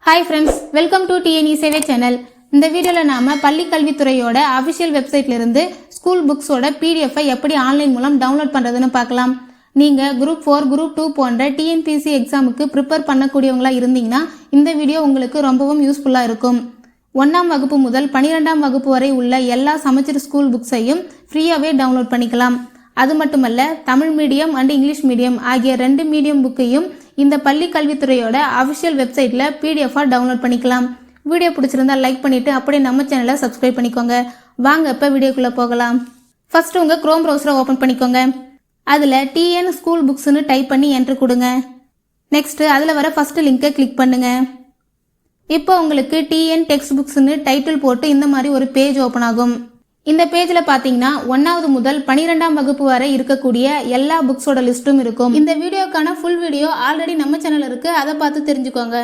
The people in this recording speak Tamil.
Hi friends, welcome to TNE சேவை சேனல். இந்த வீடியோவில் நாம பள்ளி கல்வித்துறையோட அஃபிஷியல் வெப்சைட்ல இருந்து ஸ்கூல் புக்ஸோட பிடிஎஃப் எப்படி ஆன்லைன் மூலம் டவுன்லோட் பண்றதுன்னு பார்க்கலாம். நீங்க குரூப் 4, குரூப் 2 போன்ற டிஎன்பிஎஸ்சி எக்ஸாமுக்கு ப்ரிப்பேர் பண்ணக்கூடியவங்களா இருந்தீங்கன்னா இந்த வீடியோ உங்களுக்கு ரொம்பவும் யூஸ்ஃபுல்லா இருக்கும். 1ஆம் வகுப்பு முதல் 12ஆம் வகுப்பு வரை உள்ள எல்லா சமச்சீர் ஸ்கூல் புக்ஸையும் ஃப்ரீயாவே டவுன்லோட் பண்ணிக்கலாம். அது மட்டுமல்ல, Tamil medium and English medium ஆகிய 2 மீடியம் புக்கையும் இந்த பள்ளி கல்வித்துறையோட அஃபிஷியல் வெப்சைட்ல பிடிஎஃபா டவுன்லோட் பண்ணிக்கலாம். வீடியோ பிடிச்சிருந்தா லைக் பண்ணிட்டு அப்படியே நம்ம சேனலை சப்ஸ்கிரைப் பண்ணிக்கோங்க. வாங்க இப்ப வீடியோக்குள்ள போகலாம். ஃபர்ஸ்ட் உங்க குரோம் ப்ரௌசரை ஓபன் பண்ணிக்கோங்க. அதுல டிஎன் ஸ்கூல் புக்ஸ்னு டைப் பண்ணி என்டர் கொடுங்க. நெக்ஸ்ட் அதுல வர ஃபர்ஸ்ட் லிங்கை கிளிக் பண்ணுங்க. இப்போ உங்களுக்கு டிஎன் டெக்ஸ்ட் புக்ஸ்னு டைட்டில் போட்டு இந்த மாதிரி ஒரு பேஜ் ஓபன் ஆகும். இந்த பேஜ்ல பாத்தீங்கன்னா 1வது முதல் 12ஆம் வகுப்பு வரை இருக்கக்கூடிய எல்லா புக்ஸோட லிஸ்டும் இருக்கும். இந்த வீடியோக்கான ஃபுல் வீடியோ ஆல்ரெடி நம்ம சேனல்ல இருக்கு, அதை பார்த்து தெரிஞ்சுக்கோங்க.